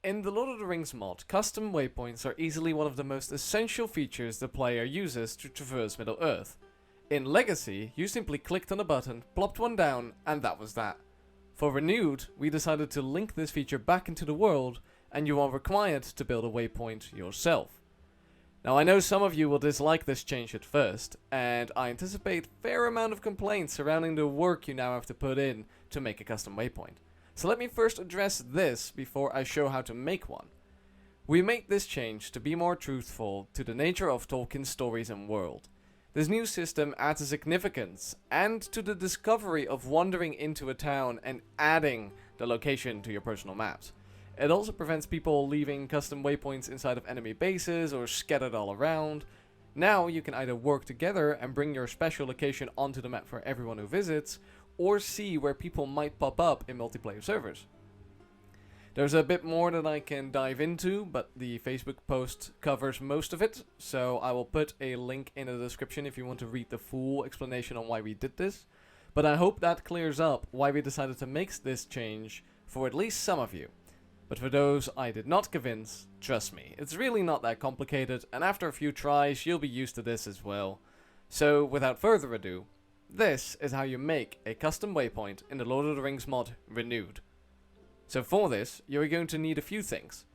In the Lord of the Rings mod, custom waypoints are easily one of the most essential features the player uses to traverse Middle-earth. In Legacy, you simply clicked on a button, plopped one down, and that was that. For Renewed, we decided to link this feature back into the world, and you are required to build a waypoint yourself. Now I know some of you will dislike this change at first, and I anticipate a fair amount of complaints surrounding the work you now have to put in to make a custom waypoint. So let me first address this before I show how to make one. We made this change to be more truthful to the nature of Tolkien's stories and world. This new system adds a significance and to the discovery of wandering into a town and adding the location to your personal maps. It also prevents people leaving custom waypoints inside of enemy bases or scattered all around. Now you can either work together and bring your special location onto the map for everyone who visits, or see where people might pop up in multiplayer servers. There's a bit more that I can dive into, but the Facebook post covers most of it, so I will put a link in the description if you want to read the full explanation on why we did this. But I hope that clears up why we decided to make this change for at least some of you. But for those I did not convince, trust me, it's really not that complicated, and after a few tries you'll be used to this as well. So without further ado, this is how you make a custom waypoint in the Lord of the Rings mod Renewed. So for this, you're going to need a few things.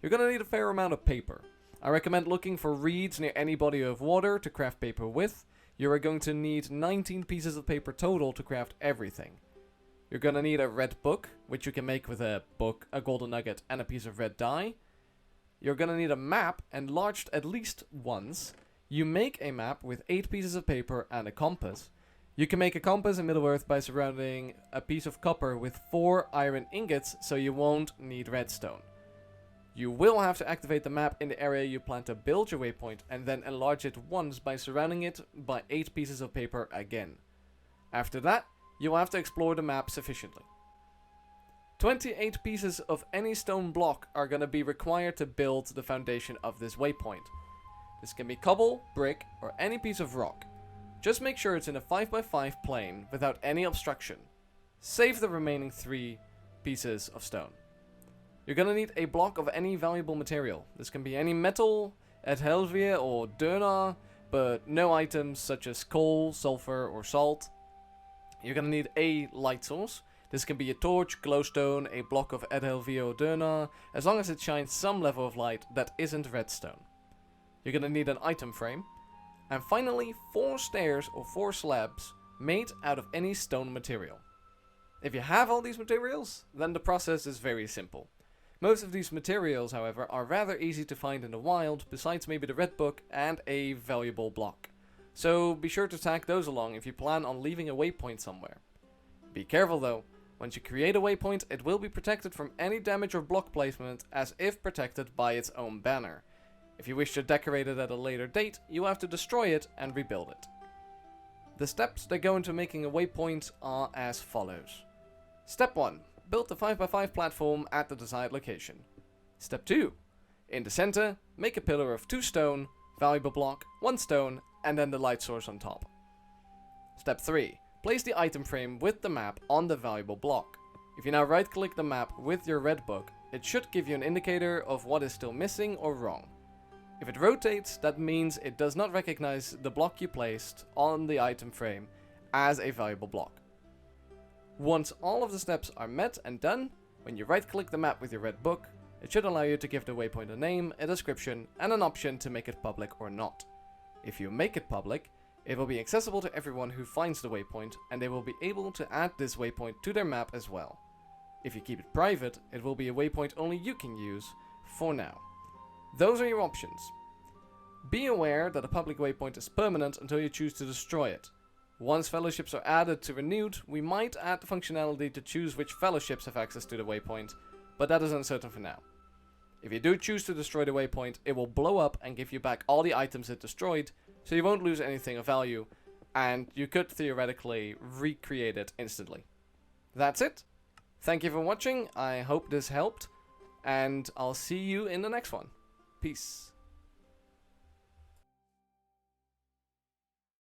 You're going to need a fair amount of paper. I recommend looking for reeds near any body of water to craft paper with. You are going to need 19 pieces of paper total to craft everything. You're going to need a red book, which you can make with a book, a golden nugget, and a piece of red dye. You're going to need a map, enlarged at least once. You make a map with 8 pieces of paper and a compass. You can make a compass in Middle-earth by surrounding a piece of copper with 4 iron ingots, so you won't need redstone. You will have to activate the map in the area you plan to build your waypoint, and then enlarge it once by surrounding it by 8 pieces of paper again. After that, you'll have to explore the map sufficiently. 28 pieces of any stone block are going to be required to build the foundation of this waypoint. This can be cobble, brick, or any piece of rock. Just make sure it's in a 5x5 plane without any obstruction. Save the remaining 3 pieces of stone. You're gonna need a block of any valuable material. This can be any metal, Edhelvia or Durna, but no items such as coal, sulfur or salt. You're gonna need a light source. This can be a torch, glowstone, a block of Edhelvia or Durna, as long as it shines some level of light that isn't redstone. You're gonna need an item frame. And finally, 4 stairs or 4 slabs made out of any stone material. If you have all these materials, then the process is very simple. Most of these materials, however, are rather easy to find in the wild, besides maybe the red book and a valuable block. So be sure to tag those along if you plan on leaving a waypoint somewhere. Be careful though, once you create a waypoint, it will be protected from any damage or block placement as if protected by its own banner. If you wish to decorate it at a later date, you have to destroy it and rebuild it. The steps that go into making a waypoint are as follows. Step 1. Build the 5x5 platform at the desired location. Step 2. In the center, make a pillar of 2 stone, valuable block, 1 stone, and then the light source on top. Step 3. Place the item frame with the map on the valuable block. If you now right click the map with your red book, it should give you an indicator of what is still missing or wrong. If it rotates, that means it does not recognize the block you placed on the item frame as a valuable block. Once all of the steps are met and done, when you right click the map with your red book, it should allow you to give the waypoint a name, a description, and an option to make it public or not. If you make it public, it will be accessible to everyone who finds the waypoint, and they will be able to add this waypoint to their map as well. If you keep it private, it will be a waypoint only you can use for now. Those are your options. Be aware that a public waypoint is permanent until you choose to destroy it. Once fellowships are added to Renewed, we might add the functionality to choose which fellowships have access to the waypoint, but that is uncertain for now. If you do choose to destroy the waypoint, it will blow up and give you back all the items it destroyed, so you won't lose anything of value, and you could theoretically recreate it instantly. That's it. Thank you for watching, I hope this helped, and I'll see you in the next one. Peace.